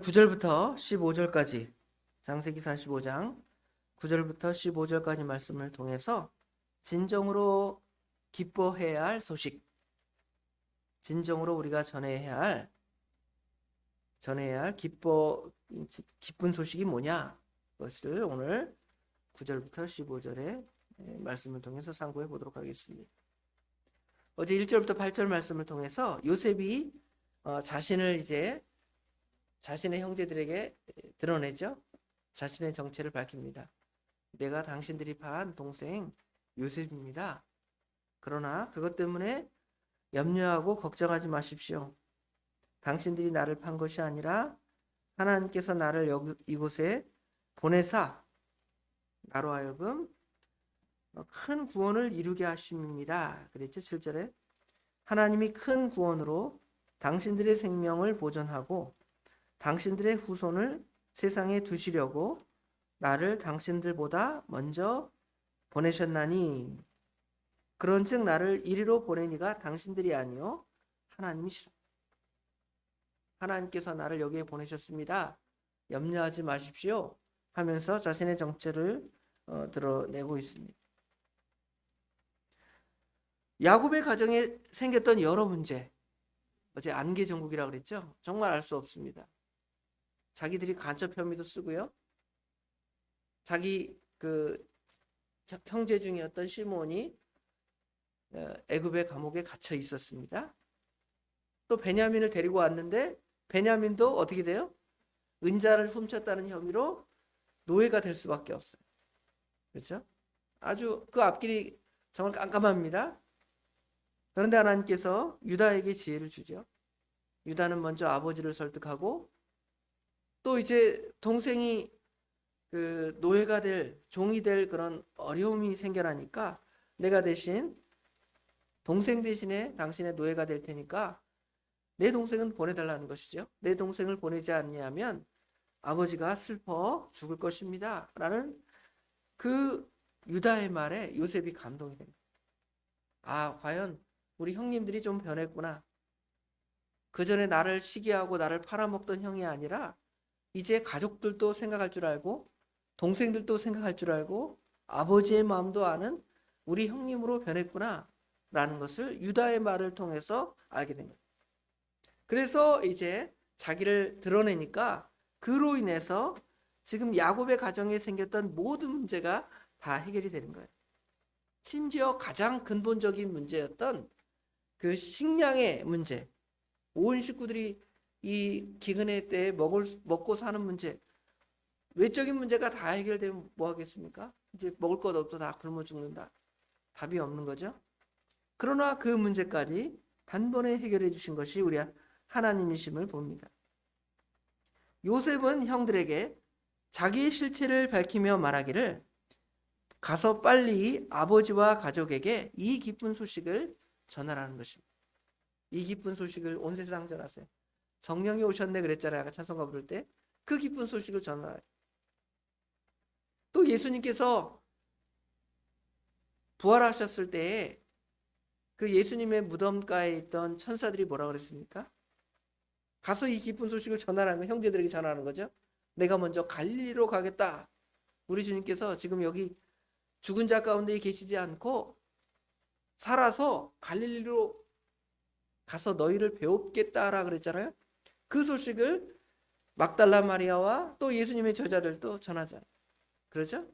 9절부터 15절까지 창세기 45장 9절부터 15절까지 말씀을 통해서 진정으로 기뻐해야 할 소식, 진정으로 우리가 전해야 할 기쁜 소식이 뭐냐, 그것을 오늘 9절부터 15절의 말씀을 통해서 상고해 보도록 하겠습니다. 어제 1절부터 8절 말씀을 통해서 요셉이 자신의 형제들에게 드러내죠. 자신의 정체를 밝힙니다. 내가 당신들이 판 동생 요셉입니다. 그러나 그것 때문에 염려하고 걱정하지 마십시오. 당신들이 나를 판 것이 아니라 하나님께서 나를 이곳에 보내사 나로 하여금 큰 구원을 이루게 하심입니다. 그랬죠. 7절에 하나님이 큰 구원으로 당신들의 생명을 보존하고 당신들의 후손을 세상에 두시려고 나를 당신들보다 먼저 보내셨나니 그런즉 나를 이리로 보내니가 당신들이 아니요 하나님이시라. 하나님께서 나를 여기에 보내셨습니다. 염려하지 마십시오 하면서 자신의 정체를 드러내고 있습니다. 야곱의 가정에 생겼던 여러 문제, 어제 안개 정국이라고 그랬죠. 정말 알 수 없습니다. 자기들이 간첩 혐의도 쓰고요. 자기 형제 중이었던 시몬이 애굽의 감옥에 갇혀 있었습니다. 또 베냐민을 데리고 왔는데 베냐민도 어떻게 돼요? 은자를 훔쳤다는 혐의로 노예가 될 수밖에 없어요. 그렇죠? 아주 그 앞길이 정말 깜깜합니다. 그런데 하나님께서 유다에게 지혜를 주죠. 유다는 먼저 아버지를 설득하고 또 이제 동생이 노예가 될, 종이 될 그런 어려움이 생겨나니까 내가 대신 동생 대신에 당신의 노예가 될 테니까 내 동생은 보내달라는 것이죠. 내 동생을 보내지 않냐면 아버지가 슬퍼 죽을 것입니다 라는 그 유다의 말에 요셉이 감동이 됩니다. 아, 과연 우리 형님들이 좀 변했구나. 그 전에 나를 시기하고 나를 팔아먹던 형이 아니라 이제 가족들도 생각할 줄 알고 동생들도 생각할 줄 알고 아버지의 마음도 아는 우리 형님으로 변했구나 라는 것을 유다의 말을 통해서 알게 된 거예요. 그래서 이제 자기를 드러내니까 그로 인해서 지금 야곱의 가정에 생겼던 모든 문제가 다 해결이 되는 거예요. 심지어 가장 근본적인 문제였던 그 식량의 문제, 온 식구들이 이 기근의 때에 먹고 사는 문제, 외적인 문제가 다 해결되면 뭐 하겠습니까? 이제 먹을 것 없어 다 굶어 죽는다. 답이 없는 거죠. 그러나 그 문제까지 단번에 해결해 주신 것이 우리 하나님이심을 봅니다. 요셉은 형들에게 자기의 실체를 밝히며 말하기를 가서 빨리 아버지와 가족에게 이 기쁜 소식을 전하라는 것입니다. 이 기쁜 소식을 온 세상 전하세요. 성령이 오셨네 그랬잖아요. 아까 찬송가 부를 때. 그 기쁜 소식을 전하라. 또 예수님께서 부활하셨을 때에 그 예수님의 무덤가에 있던 천사들이 뭐라 그랬습니까? 가서 이 기쁜 소식을 전하라는 거, 형제들에게 전하는 거죠. 내가 먼저 갈릴리로 가겠다. 우리 주님께서 지금 여기 죽은 자 가운데 계시지 않고 살아서 갈릴리로 가서 너희를 배웁겠다라 그랬잖아요. 그 소식을 막달라 마리아와 또 예수님의 제자들도 전하잖아요. 그렇죠?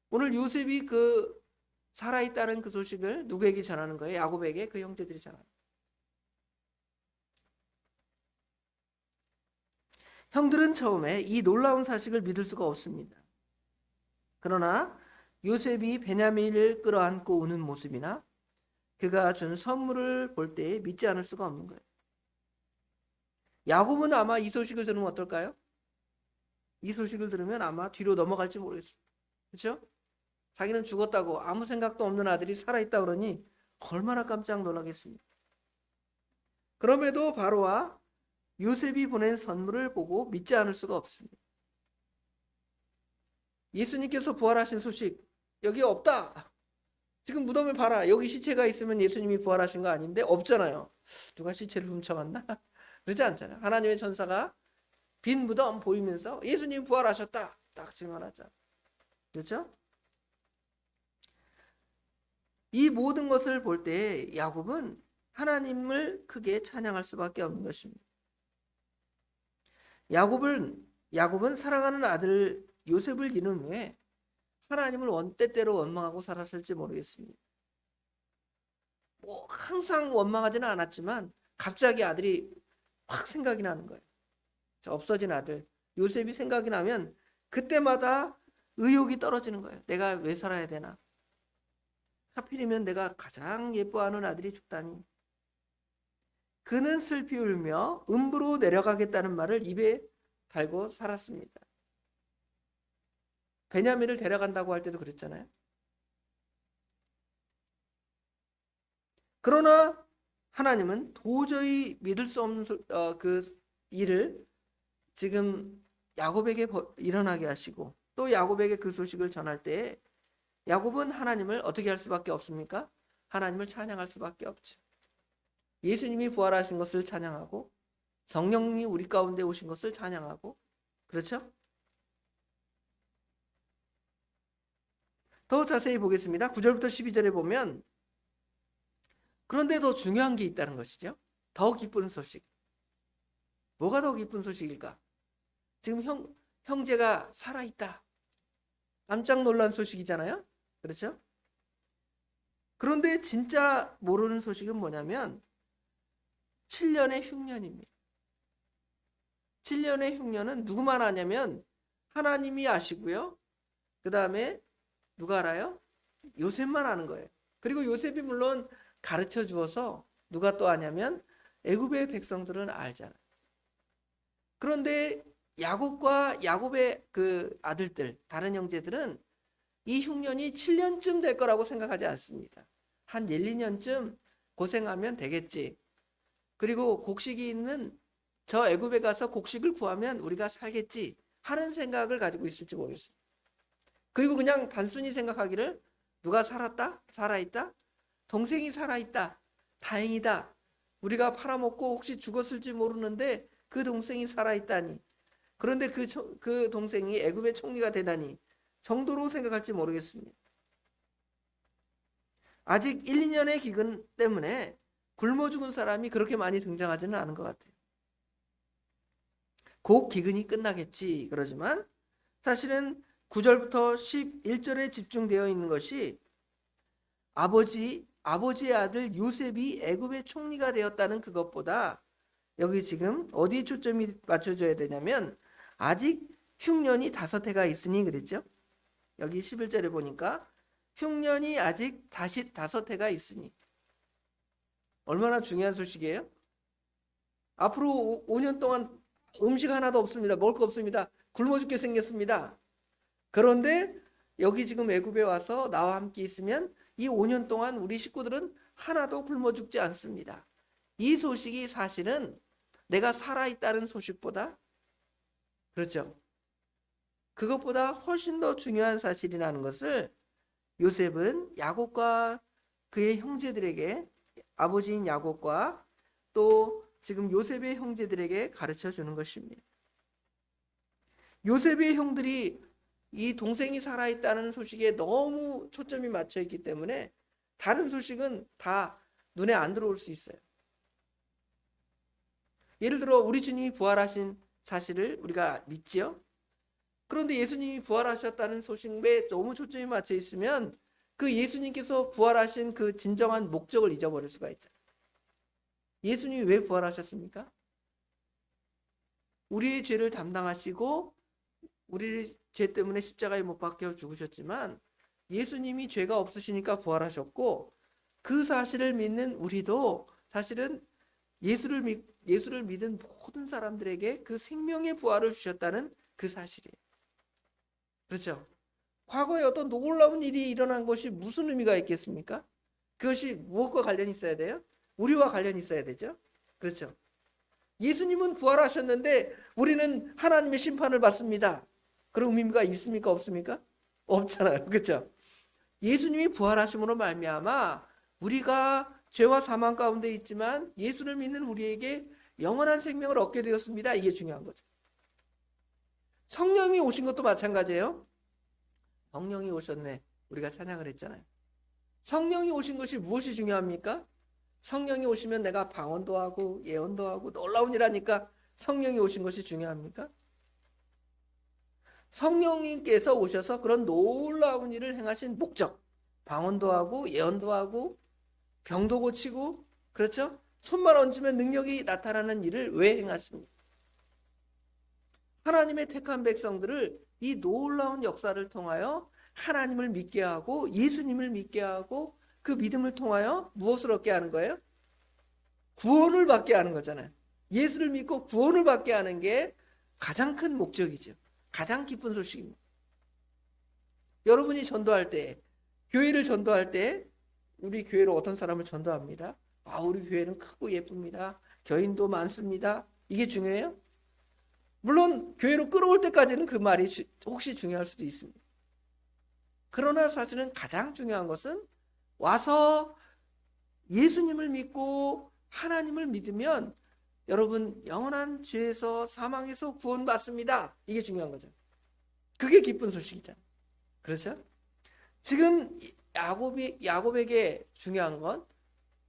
오늘 요셉이 그 살아있다는 그 소식을 누구에게 전하는 거예요? 야곱에게, 그 형제들이 전하는 거예요. 형들은 처음에 이 놀라운 사실을 믿을 수가 없습니다. 그러나 요셉이 베냐민을 끌어안고 우는 모습이나 그가 준 선물을 볼 때 믿지 않을 수가 없는 거예요. 야곱은 아마 이 소식을 들으면 어떨까요? 이 소식을 들으면 아마 뒤로 넘어갈지 모르겠습니다. 그렇죠? 자기는 죽었다고 아무 생각도 없는 아들이 살아있다 그러니 얼마나 깜짝 놀라겠습니까? 그럼에도 바로와 요셉이 보낸 선물을 보고 믿지 않을 수가 없습니다. 예수님께서 부활하신 소식 여기 없다. 지금 무덤을 봐라. 여기 시체가 있으면 예수님이 부활하신 거 아닌데 없잖아요. 누가 시체를 훔쳐갔나? 그러지 않잖아요. 하나님의 천사가 빈 무덤 보이면서 예수님 부활하셨다 딱 증언하자. 그렇죠? 이 모든 것을 볼 때 야곱은 하나님을 크게 찬양할 수밖에 없는 것입니다. 야곱은 사랑하는 아들 요셉을 잃은 후에 하나님을 때때로 원망하고 살았을지 모르겠습니다. 뭐 항상 원망하지는 않았지만 갑자기 아들이 확 생각이 나는 거예요. 없어진 아들 요셉이 생각이 나면 그때마다 의욕이 떨어지는 거예요. 내가 왜 살아야 되나? 하필이면 내가 가장 예뻐하는 아들이 죽다니. 그는 슬피 울며 음부로 내려가겠다는 말을 입에 달고 살았습니다. 베냐민을 데려간다고 할 때도 그랬잖아요. 그러나 하나님은 도저히 믿을 수 없는 그 일을 지금 야곱에게 일어나게 하시고 또 야곱에게 그 소식을 전할 때에 야곱은 하나님을 어떻게 할 수밖에 없습니까? 하나님을 찬양할 수밖에 없죠. 예수님이 부활하신 것을 찬양하고 성령님이 우리 가운데 오신 것을 찬양하고 그렇죠? 더 자세히 보겠습니다. 9절부터 12절에 보면 그런데 더 중요한 게 있다는 것이죠. 더 기쁜 소식. 뭐가 더 기쁜 소식일까? 지금 형제가 살아있다. 깜짝 놀란 소식이잖아요. 그렇죠? 그런데 진짜 모르는 소식은 뭐냐면 7년의 흉년입니다. 7년의 흉년은 누구만 아냐면 하나님이 아시고요. 그 다음에 누가 알아요? 요셉만 아는 거예요. 그리고 요셉이 물론 가르쳐 주어서 누가 또 아냐면 애굽의 백성들은 알잖아요. 그런데 야곱과 야곱의 그 아들들, 다른 형제들은 이 흉년이 7년쯤 될 거라고 생각하지 않습니다. 한 1, 2년쯤 고생하면 되겠지. 그리고 곡식이 있는 저 애굽에 가서 곡식을 구하면 우리가 살겠지 하는 생각을 가지고 있을지 모르겠습니다. 그리고 그냥 단순히 생각하기를 누가 살았다? 살아있다? 동생이 살아있다. 다행이다. 우리가 팔아먹고 혹시 죽었을지 모르는데 그 동생이 살아있다니. 그런데 그 동생이 애굽의 총리가 되다니 정도로 생각할지 모르겠습니다. 아직 1, 2년의 기근 때문에 굶어 죽은 사람이 그렇게 많이 등장하지는 않은 것 같아요. 곧 기근이 끝나겠지 그러지만 사실은 9절부터 11절에 집중되어 있는 것이 아버지의 아들 요셉이 애굽의 총리가 되었다는 그것보다 여기 지금 어디에 초점이 맞춰져야 되냐면 아직 흉년이 5해가 있으니 그랬죠. 여기 11절에 보니까 흉년이 아직 다시 5해가 있으니 얼마나 중요한 소식이에요? 앞으로 5년 동안 음식 하나도 없습니다. 먹을 거 없습니다. 굶어 죽게 생겼습니다. 그런데 여기 지금 애굽에 와서 나와 함께 있으면 이 5년 동안 우리 식구들은 하나도 굶어 죽지 않습니다. 이 소식이 사실은 내가 살아있다는 소식보다 그렇죠. 그것보다 훨씬 더 중요한 사실이라는 것을 요셉은 야곱과 그의 형제들에게 아버지인 야곱과 또 지금 요셉의 형제들에게 가르쳐 주는 것입니다. 요셉의 형들이 이 동생이 살아있다는 소식에 너무 초점이 맞춰 있기 때문에 다른 소식은 다 눈에 안 들어올 수 있어요. 예를 들어 우리 주님이 부활하신 사실을 우리가 믿지요. 그런데 예수님이 부활하셨다는 소식에 너무 초점이 맞춰 있으면 그 예수님께서 부활하신 그 진정한 목적을 잊어버릴 수가 있잖아요. 예수님이 왜 부활하셨습니까? 우리의 죄를 담당하시고 우리 죄 때문에 십자가에 못 박혀 죽으셨지만 예수님이 죄가 없으시니까 부활하셨고 그 사실을 믿는 우리도 사실은 예수를 믿은 모든 사람들에게 그 생명의 부활을 주셨다는 그 사실이에요. 그렇죠? 과거에 어떤 놀라운 일이 일어난 것이 무슨 의미가 있겠습니까? 그것이 무엇과 관련이 있어야 돼요? 우리와 관련이 있어야 되죠. 그렇죠? 예수님은 부활하셨는데 우리는 하나님의 심판을 받습니다. 그런 의미가 있습니까? 없습니까? 없잖아요. 그렇죠? 예수님이 부활하심으로 말미암아 우리가 죄와 사망 가운데 있지만 예수를 믿는 우리에게 영원한 생명을 얻게 되었습니다. 이게 중요한 거죠. 성령이 오신 것도 마찬가지예요. 성령이 오셨네. 우리가 찬양을 했잖아요. 성령이 오신 것이 무엇이 중요합니까? 성령이 오시면 내가 방언도 하고 예언도 하고 놀라운 일 하니까 성령이 오신 것이 중요합니까? 성령님께서 오셔서 그런 놀라운 일을 행하신 목적, 방언도 하고 예언도 하고 병도 고치고, 그렇죠? 손만 얹으면 능력이 나타나는 일을 왜 행하십니까? 하나님의 택한 백성들을 이 놀라운 역사를 통하여 하나님을 믿게 하고 예수님을 믿게 하고 그 믿음을 통하여 무엇을 얻게 하는 거예요? 구원을 받게 하는 거잖아요. 예수를 믿고 구원을 받게 하는 게 가장 큰 목적이죠. 가장 기쁜 소식입니다. 여러분이 전도할 때, 교회를 전도할 때 우리 교회로 어떤 사람을 전도합니다. 우리 교회는 크고 예쁩니다. 교인도 많습니다. 이게 중요해요? 물론 교회로 끌어올 때까지는 그 말이 혹시 중요할 수도 있습니다. 그러나 사실은 가장 중요한 것은 와서 예수님을 믿고 하나님을 믿으면 여러분 영원한 죄에서 사망에서 구원받습니다. 이게 중요한 거죠. 그게 기쁜 소식이잖아요. 그렇죠? 지금 야곱에게 중요한 건,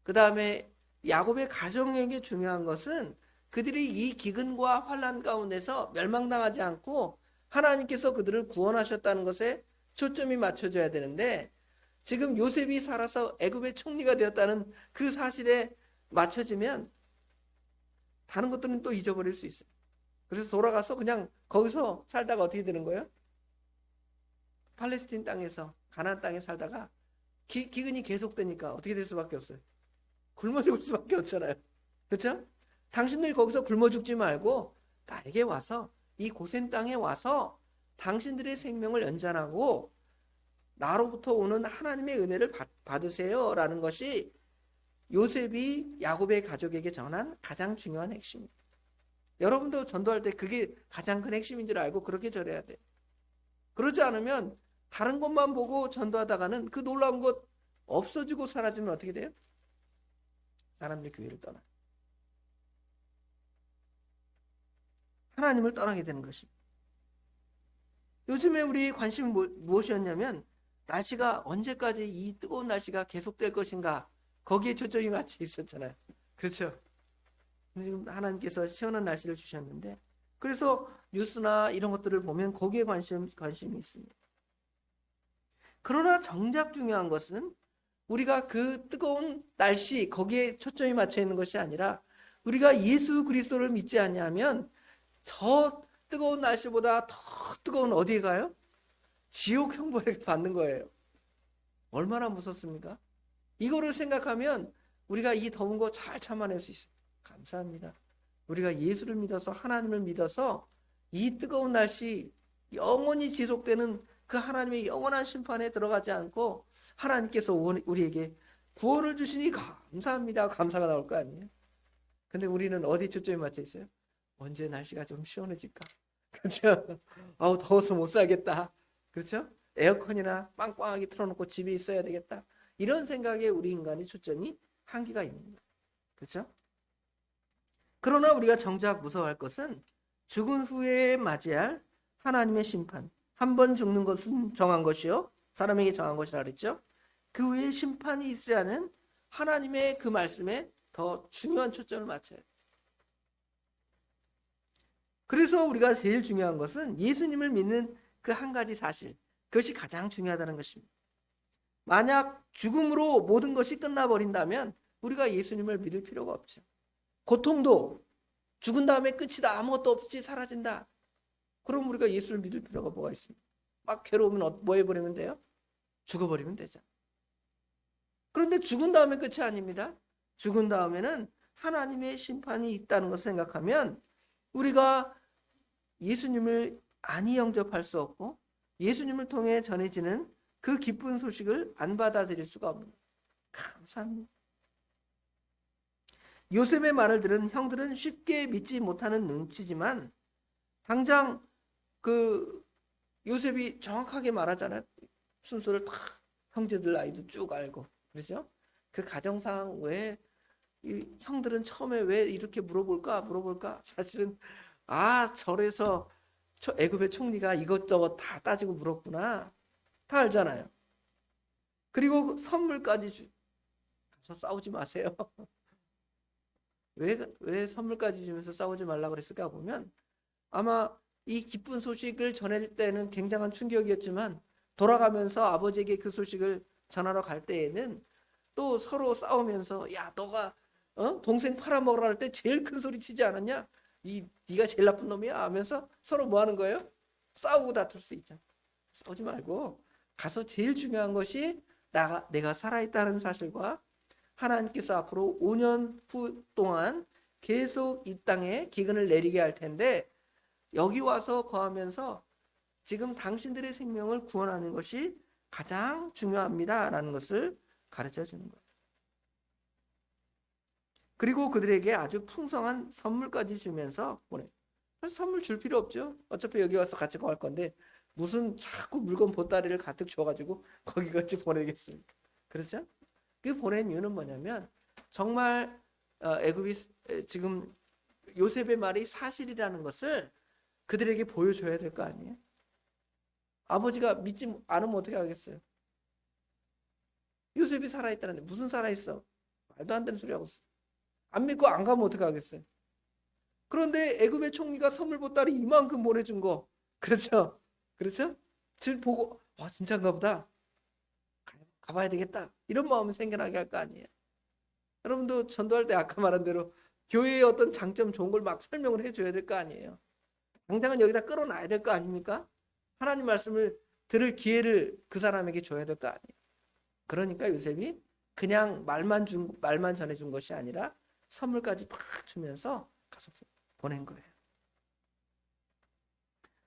그 다음에 야곱의 가정에게 중요한 것은 그들이 이 기근과 환난 가운데서 멸망당하지 않고 하나님께서 그들을 구원하셨다는 것에 초점이 맞춰져야 되는데, 지금 요셉이 살아서 애굽의 총리가 되었다는 그 사실에 맞춰지면 다른 것들은 또 잊어버릴 수 있어요. 그래서 돌아가서 그냥 거기서 살다가 어떻게 되는 거예요? 팔레스틴 땅에서, 가나안 땅에 살다가 기근이 계속되니까 어떻게 될 수밖에 없어요? 굶어 죽을 수밖에 없잖아요. 그렇죠? 당신들 거기서 굶어 죽지 말고 나에게 와서, 이 고센 땅에 와서 당신들의 생명을 연장하고 나로부터 오는 하나님의 은혜를 받으세요 라는 것이 요셉이 야곱의 가족에게 전한 가장 중요한 핵심입니다. 여러분도 전도할 때 그게 가장 큰 핵심인 줄 알고 그렇게 전해야 돼요. 그러지 않으면 다른 것만 보고 전도하다가는 그 놀라운 것 없어지고 사라지면 어떻게 돼요? 사람들이 교회를 떠나, 하나님을 떠나게 되는 것입니다. 요즘에 우리 관심이 무엇이었냐면 날씨가 언제까지 이 뜨거운 날씨가 계속될 것인가, 거기에 초점이 맞춰 있었잖아요. 그렇죠? 지금 하나님께서 시원한 날씨를 주셨는데, 그래서 뉴스나 이런 것들을 보면 거기에 관심이 있습니다. 그러나 정작 중요한 것은 우리가 그 뜨거운 날씨 거기에 초점이 맞춰 있는 것이 아니라, 우리가 예수 그리스도를 믿지 않냐면 저 뜨거운 날씨보다 더 뜨거운 어디에 가요? 지옥 형벌을 받는 거예요. 얼마나 무섭습니까? 이거를 생각하면 우리가 이 더운 거 잘 참아낼 수 있어요. 감사합니다. 우리가 예수를 믿어서, 하나님을 믿어서 이 뜨거운 날씨 영원히 지속되는 그 하나님의 영원한 심판에 들어가지 않고 하나님께서 우리에게 구원을 주시니 감사합니다. 감사가 나올 거 아니에요? 근데 우리는 어디 초점이 맞춰 있어요? 언제 날씨가 좀 시원해질까? 그렇죠? 더워서 못 살겠다. 그렇죠? 에어컨이나 빵빵하게 틀어놓고 집에 있어야 되겠다. 이런 생각에 우리 인간의 초점이 한계가 있는 거예요. 그렇죠? 그러나 우리가 정작 무서워할 것은 죽은 후에 맞이할 하나님의 심판. 한 번 죽는 것은 정한 것이요, 사람에게 정한 것이라 그랬죠. 그 후에 심판이 있으라는 하나님의 그 말씀에 더 중요한 초점을 맞춰요. 그래서 우리가 제일 중요한 것은 예수님을 믿는 그 한 가지 사실, 그것이 가장 중요하다는 것입니다. 만약 죽음으로 모든 것이 끝나버린다면 우리가 예수님을 믿을 필요가 없죠. 고통도 죽은 다음에 끝이다, 아무것도 없이 사라진다, 그럼 우리가 예수를 믿을 필요가 뭐가 있습니까? 막 괴로우면 뭐 해버리면 돼요? 죽어버리면 되죠. 그런데 죽은 다음에 끝이 아닙니다. 죽은 다음에는 하나님의 심판이 있다는 것을 생각하면 우리가 예수님을 아니 영접할 수 없고 예수님을 통해 전해지는 그 기쁜 소식을 안 받아들일 수가 없습니다. 감사합니다. 요셉의 말을 들은 형들은 쉽게 믿지 못하는 눈치지만, 당장 그 요셉이 정확하게 말하잖아요. 순서를 다 형제들 나이도 쭉 알고, 그렇죠? 그 가정상 왜 이 형들은 처음에 왜 이렇게 물어볼까 사실은 절에서 애굽의 총리가 이것저것 다 따지고 물었구나. 다 알잖아요. 그리고 선물까지 가서 싸우지 마세요. 왜 선물까지 주면서 싸우지 말라고 그랬을까 보면 아마 이 기쁜 소식을 전할 때는 굉장한 충격이었지만 돌아가면서 아버지에게 그 소식을 전하러 갈 때에는 또 서로 싸우면서 야 너가 동생 팔아먹으라 할 때 제일 큰 소리 치지 않았냐? 네가 제일 나쁜 놈이야 하면서 서로 뭐 하는 거예요? 싸우고 다툴 수 있잖아. 싸우지 말고 가서 제일 중요한 것이 내가 살아있다는 사실과 하나님께서 앞으로 5년 후 동안 계속 이 땅에 기근을 내리게 할 텐데 여기 와서 거하면서 지금 당신들의 생명을 구원하는 것이 가장 중요합니다라는 것을 가르쳐 주는 거예요. 그리고 그들에게 아주 풍성한 선물까지 주면서 보내. 선물 줄 필요 없죠. 어차피 여기 와서 같이 거할 건데 무슨 자꾸 물건 보따리를 가득 줘가지고 거기 같이 보내겠습니까? 그렇죠? 그 보낸 이유는 뭐냐면 정말 애굽이 지금 요셉의 말이 사실이라는 것을 그들에게 보여줘야 될 거 아니에요? 아버지가 믿지 않으면 어떻게 하겠어요? 요셉이 살아있다는데 무슨 살아있어? 말도 안 되는 소리 하고 있어. 안 믿고 안 가면 어떻게 하겠어요? 그런데 애굽의 총리가 선물 보따리 이만큼 보내준 거, 그렇죠? 그렇죠? 지금 보고 와 진짜인가 보다. 가봐야 되겠다. 이런 마음이 생겨나게 할 거 아니에요. 여러분도 전도할 때 아까 말한 대로 교회의 어떤 장점 좋은 걸 막 설명을 해줘야 될 거 아니에요. 당장은 여기다 끌어놔야 될 거 아닙니까? 하나님 말씀을 들을 기회를 그 사람에게 줘야 될 거 아니에요. 그러니까 요셉이 그냥 말만 전해준 것이 아니라 선물까지 팍 주면서 가서 보낸 거예요.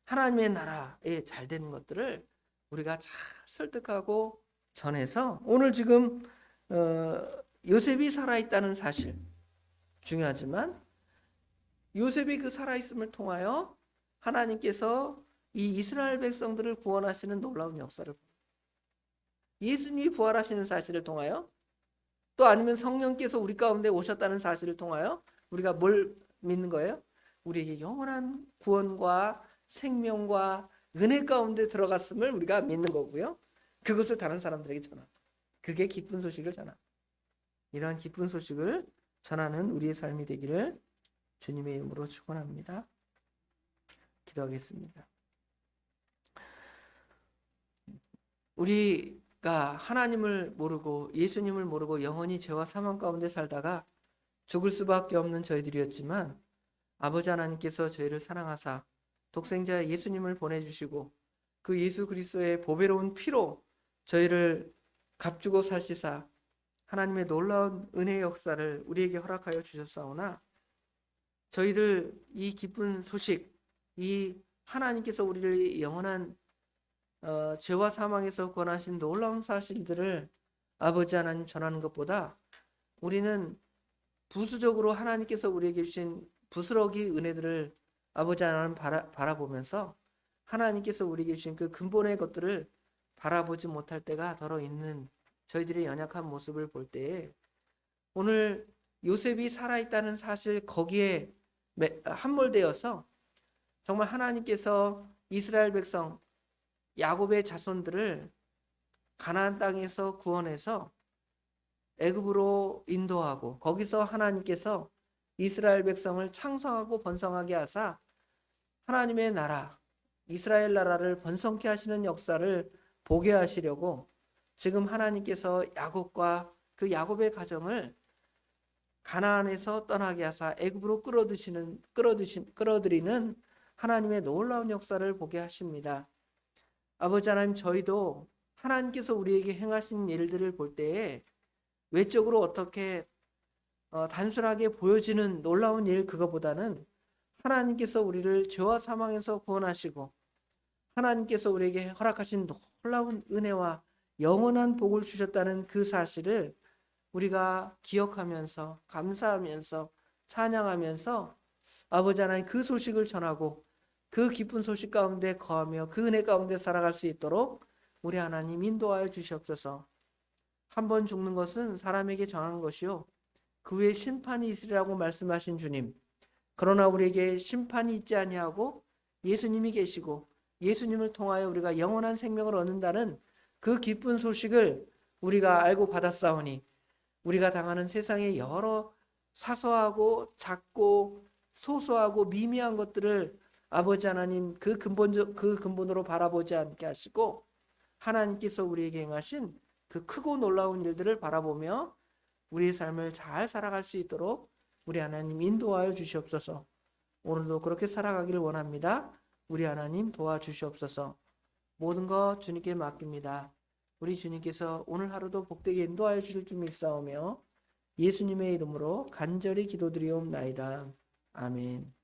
하나님의 나라에 잘 되는 것들을 우리가 잘 설득하고 전해서 오늘 지금 요셉이 살아있다는 사실 중요하지만 요셉이 그 살아있음을 통하여 하나님께서 이 이스라엘 백성들을 구원하시는 놀라운 역사를 예수님이 부활하시는 사실을 통하여 또 아니면 성령께서 우리 가운데 오셨다는 사실을 통하여 우리가 뭘 믿는 거예요? 우리에게 영원한 구원과 생명과 은혜 가운데 들어갔음을 우리가 믿는 거고요. 그것을 다른 사람들에게 전하는 그게 기쁜 소식을 전하는 이러한 기쁜 소식을 전하는 우리의 삶이 되기를 주님의 이름으로 축원합니다. 기도하겠습니다. 우리가 하나님을 모르고 예수님을 모르고 영원히 죄와 사망 가운데 살다가 죽을 수밖에 없는 저희들이었지만 아버지 하나님께서 저희를 사랑하사 독생자 예수님을 보내주시고 그 예수 그리스도의 보배로운 피로 저희를 값주고 사시사 하나님의 놀라운 은혜의 역사를 우리에게 허락하여 주셨사오나 저희들 이 기쁜 소식, 이 하나님께서 우리를 영원한 죄와 사망에서 구원하신 놀라운 사실들을 아버지 하나님 전하는 것보다 우리는 부수적으로 하나님께서 우리에게 주신 부스러기 은혜들을 아버지 하나님 바라보면서 하나님께서 우리에게 주신 그 근본의 것들을 바라보지 못할 때가 더러 있는 저희들의 연약한 모습을 볼 때에 오늘 요셉이 살아있다는 사실 거기에 함몰되어서 정말 하나님께서 이스라엘 백성 야곱의 자손들을 가나안 땅에서 구원해서 애굽으로 인도하고 거기서 하나님께서 이스라엘 백성을 창성하고 번성하게 하사 하나님의 나라 이스라엘 나라를 번성케 하시는 역사를 보게 하시려고 지금 하나님께서 야곱과 그 야곱의 가정을 가나안에서 떠나게 하사 애굽으로 끌어들이는 하나님의 놀라운 역사를 보게 하십니다. 아버지 하나님 저희도 하나님께서 우리에게 행하신 일들을 볼 때에 외적으로 어떻게 단순하게 보여지는 놀라운 일 그거보다는 하나님께서 우리를 죄와 사망에서 구원하시고 하나님께서 우리에게 허락하신 놀라운 은혜와 영원한 복을 주셨다는 그 사실을 우리가 기억하면서 감사하면서 찬양하면서 아버지 하나님 그 소식을 전하고 그 기쁜 소식 가운데 거하며 그 은혜 가운데 살아갈 수 있도록 우리 하나님 인도하여 주시옵소서. 한 번 죽는 것은 사람에게 정한 것이요 그 후에 심판이 있으리라고 말씀하신 주님, 그러나 우리에게 심판이 있지 아니하고 예수님이 계시고 예수님을 통하여 우리가 영원한 생명을 얻는다는 그 기쁜 소식을 우리가 알고 받았사오니 우리가 당하는 세상의 여러 사소하고 작고 소소하고 미미한 것들을 아버지 하나님 그 근본으로 바라보지 않게 하시고 하나님께서 우리에게 행하신 그 크고 놀라운 일들을 바라보며 우리의 삶을 잘 살아갈 수 있도록 우리 하나님 인도하여 주시옵소서. 오늘도 그렇게 살아가기를 원합니다. 우리 하나님 도와주시옵소서. 모든 것 주님께 맡깁니다. 우리 주님께서 오늘 하루도 복되게 인도하여 주실 줄 믿사오며 예수님의 이름으로 간절히 기도드리옵나이다. 아멘.